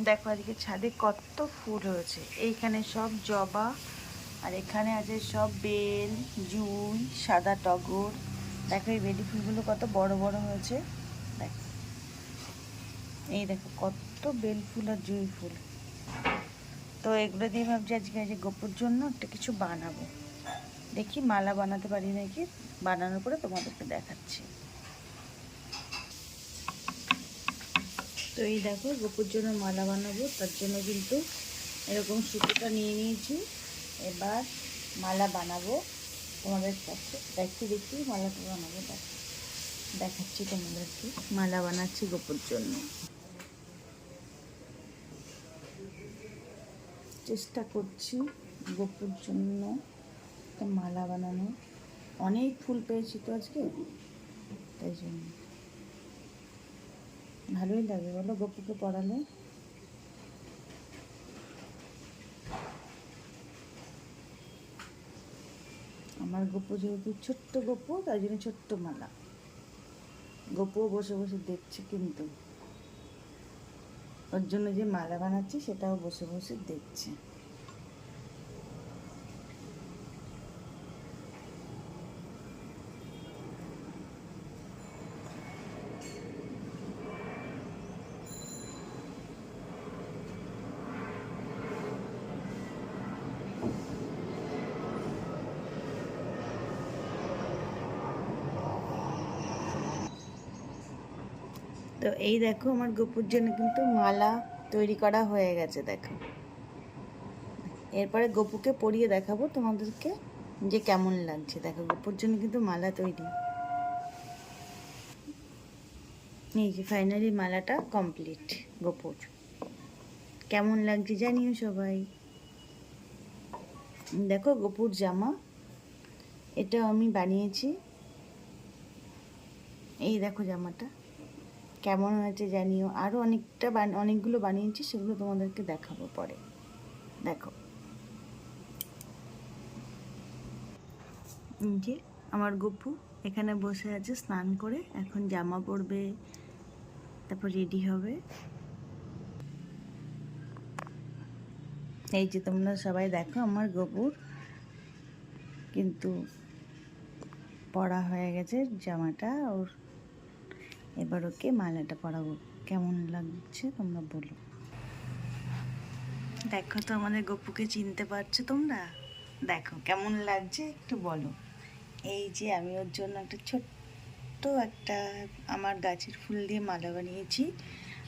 দেখো আজকে ছাদে কত ফুল হয়েছে। এইখানে সব জবা, আর এখানে আছে সব বেল, জুঁই, সাদা টগর। দেখো এই বেলি ফুলগুলো কত বড় বড় হয়েছে। দেখো, এই দেখো কত বেল ফুল আর জুঁই ফুল। তো এগুলো দিয়ে ভাবছি আজকে আজকে গোপুর জন্য একটা কিছু বানাবো। দেখি মালা বানাতে পারি নাকি, বানানোর পরে তোমাদেরকে দেখাচ্ছি। তো এই দেখো গোপুর জন্য মালা বানাবো, তার জন্য কিন্তু এরকম সুতোটা নিয়ে নিয়েছি। এবার মালা বানাবো তোমাদের কাছে, দেখি মালাটা বানাবো। দেখাচ্ছি তোমাদেরকে, মালা বানাচ্ছি গোপুর জন্য। চেষ্টা করছি গোপুর জন্য একটা মালা বানানো। অনেক ফুল পেয়েছি তো আজকে, তাই জন্য ভালোই লাগে বলো গোপুকে পড়ালে। আমার গপু যেহেতু ছোট্ট গপু, তাই জন্য ছোট্ট মালা। গপুও বসে বসে দেখছে, কিন্তু ওর জন্য যে মালা বানাচ্ছি সেটাও বসে বসে দেখছে। তো এই দেখো আমার গপুর জন্য কিন্তু মালা তৈরি করা হয়ে গেছে। দেখো, এরপরে গপুকে পরিয়ে দেখাবো তোমাদেরকে যে কেমন লাগছে। দেখো গপুর জন্য কিন্তু মালা তৈরি। এই যে ফাইনালি মালাটা কমপ্লিট গপুর। কেমন লাগছে জানিও সবাই। দেখো গপুর জামা, এটা আমি বানিয়েছি। এই দেখো জামাটা কেমন হয়েছে জানিও। আরও অনেকগুলো বানিয়েছি, সেগুলো তোমাদেরকে দেখাবো পরে। দেখো যে আমার গপু এখানে বসে আছে স্নান করে, এখন জামা পরবে, তারপর রেডি হবে। এই যে তোমরা সবাই দেখো আমার গপুর কিন্তু পরা হয়ে গেছে জামাটা ওর। এবার ওকে মালাটা পরাবো। কেমন লাগছে তোমরা বলো। দেখো তো আমাদের গপুকে চিনতে পারছো তোমরা? দেখো কেমন লাগছে একটু বলো। এই যে আমি ওর জন্য একটা ছোট্ট একটা আমার গাছের ফুল দিয়ে মালা বানিয়েছি,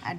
আর